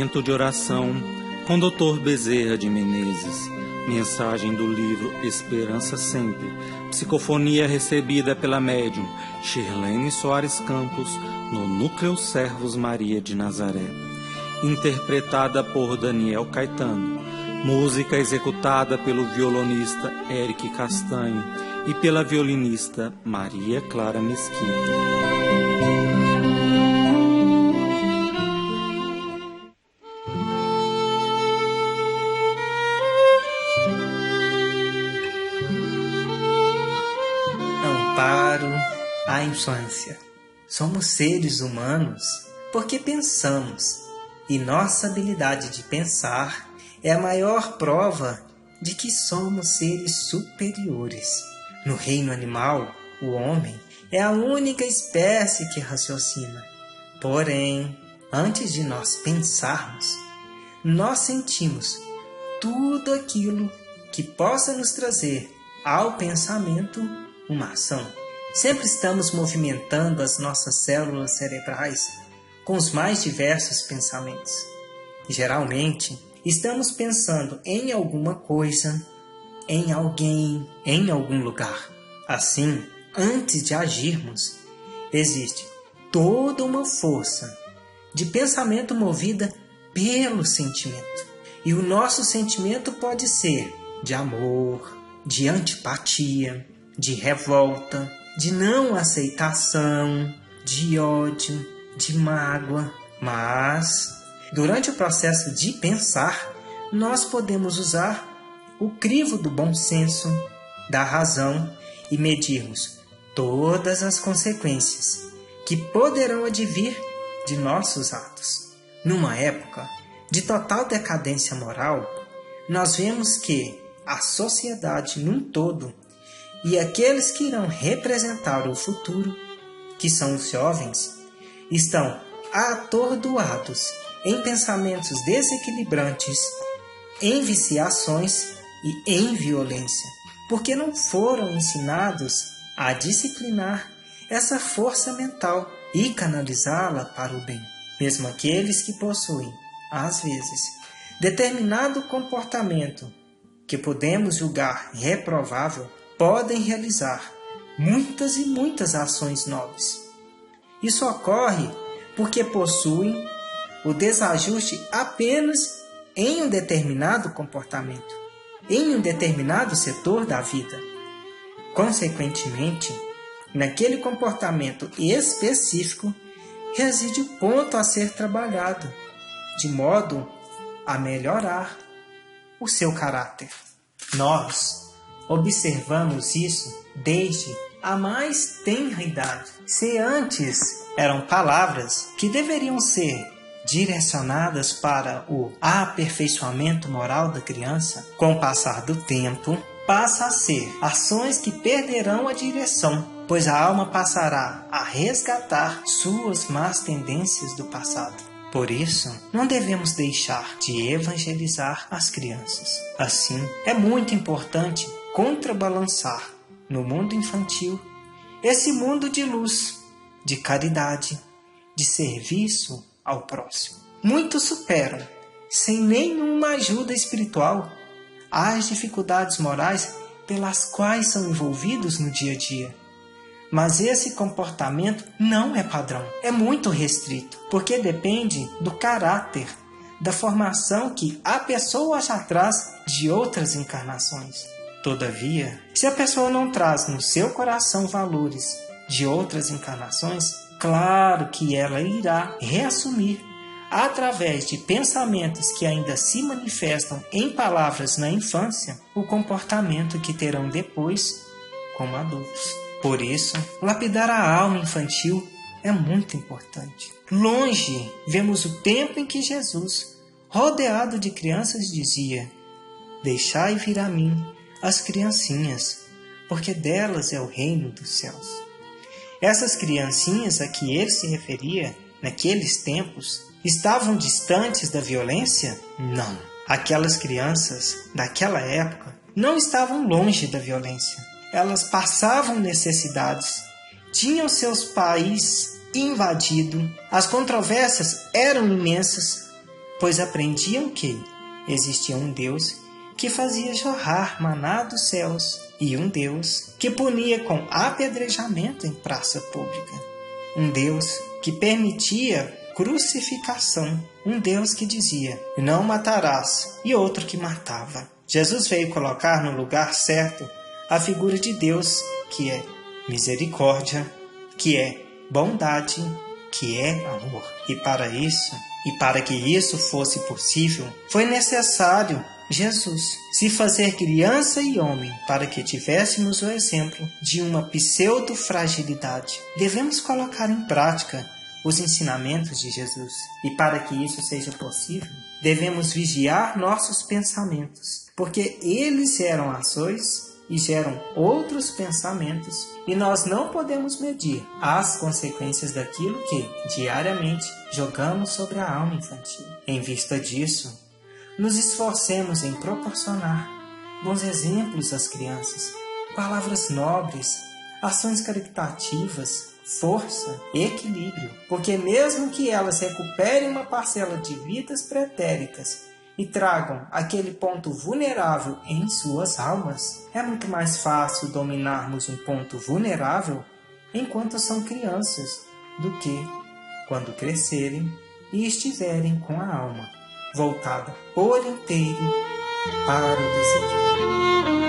Momento de oração com Dr. Bezerra de Menezes. Mensagem do livro Esperança Sempre. Psicofonia recebida pela médium Shirlene Soares Campos no Núcleo Servos Maria de Nazaré. Interpretada por Daniel Caetano. Música executada pelo violonista Eric Castanho e pela violinista Maria Clara Mesquita. Amparo à infância. Somos seres humanos porque pensamos, e nossa habilidade de pensar é a maior prova de que somos seres superiores. No reino animal, o homem é a única espécie que raciocina. Porém, antes de nós pensarmos, nós sentimos tudo aquilo que possa nos trazer ao pensamento uma ação. Sempre estamos movimentando as nossas células cerebrais com os mais diversos pensamentos. Geralmente, estamos pensando em alguma coisa, em alguém, em algum lugar. Assim, antes de agirmos, existe toda uma força de pensamento movida pelo sentimento. E o nosso sentimento pode ser de amor, de antipatia, de revolta, de não aceitação, de ódio, de mágoa. Mas, durante o processo de pensar, nós podemos usar o crivo do bom senso, da razão e medirmos todas as consequências que poderão advir de nossos atos. Numa época de total decadência moral, nós vemos que a sociedade num todo e aqueles que irão representar o futuro, que são os jovens, estão atordoados em pensamentos desequilibrantes, em viciações e em violência, porque não foram ensinados a disciplinar essa força mental e canalizá-la para o bem. Mesmo aqueles que possuem, às vezes, determinado comportamento que podemos julgar reprovável, podem realizar muitas e muitas ações nobres. Isso ocorre porque possuem o desajuste apenas em um determinado comportamento, em um determinado setor da vida. Consequentemente, naquele comportamento específico reside o ponto a ser trabalhado, de modo a melhorar o seu caráter. Nós observamos isso desde a mais tenra idade. Se antes eram palavras que deveriam ser direcionadas para o aperfeiçoamento moral da criança, com o passar do tempo, passa a ser ações que perderão a direção, pois a alma passará a resgatar suas más tendências do passado. Por isso, não devemos deixar de evangelizar as crianças. Assim, é muito importante contrabalançar no mundo infantil esse mundo de luz, de caridade, de serviço ao próximo. Muitos superam, sem nenhuma ajuda espiritual, as dificuldades morais pelas quais são envolvidos no dia a dia. Mas esse comportamento não é padrão, é muito restrito, porque depende do caráter, da formação que a pessoa já traz de outras encarnações. Todavia, se a pessoa não traz no seu coração valores de outras encarnações, claro que ela irá reassumir, através de pensamentos que ainda se manifestam em palavras na infância, o comportamento que terão depois como adultos. Por isso, lapidar a alma infantil é muito importante. Longe vemos o tempo em que Jesus, rodeado de crianças, dizia: "Deixai vir a mim as criancinhas, porque delas é o reino dos céus." Essas criancinhas a que ele se referia, naqueles tempos, estavam distantes da violência? Não. Aquelas crianças daquela época não estavam longe da violência. Elas passavam necessidades, tinham seus pais invadido, as controvérsias eram imensas, pois aprendiam que existia um Deus que fazia jorrar maná dos céus e um Deus que punia com apedrejamento em praça pública. Um Deus que permitia crucificação. Um Deus que dizia, não matarás, e outro que matava. Jesus veio colocar no lugar certo a figura de Deus, que é misericórdia, que é bondade, que é amor. E para que isso fosse possível, foi necessário Jesus se fazer criança e homem para que tivéssemos o exemplo de uma pseudo-fragilidade. Devemos colocar em prática os ensinamentos de Jesus. E para que isso seja possível, devemos vigiar nossos pensamentos, porque eles geram ações e geram outros pensamentos, e nós não podemos medir as consequências daquilo que, diariamente, jogamos sobre a alma infantil. Em vista disso, nos esforcemos em proporcionar bons exemplos às crianças, palavras nobres, ações caritativas, força, equilíbrio, porque mesmo que elas recuperem uma parcela de vidas pretéritas e tragam aquele ponto vulnerável em suas almas, é muito mais fácil dominarmos um ponto vulnerável enquanto são crianças do que quando crescerem e estiverem com a alma voltada por inteiro para o desequilíbrio.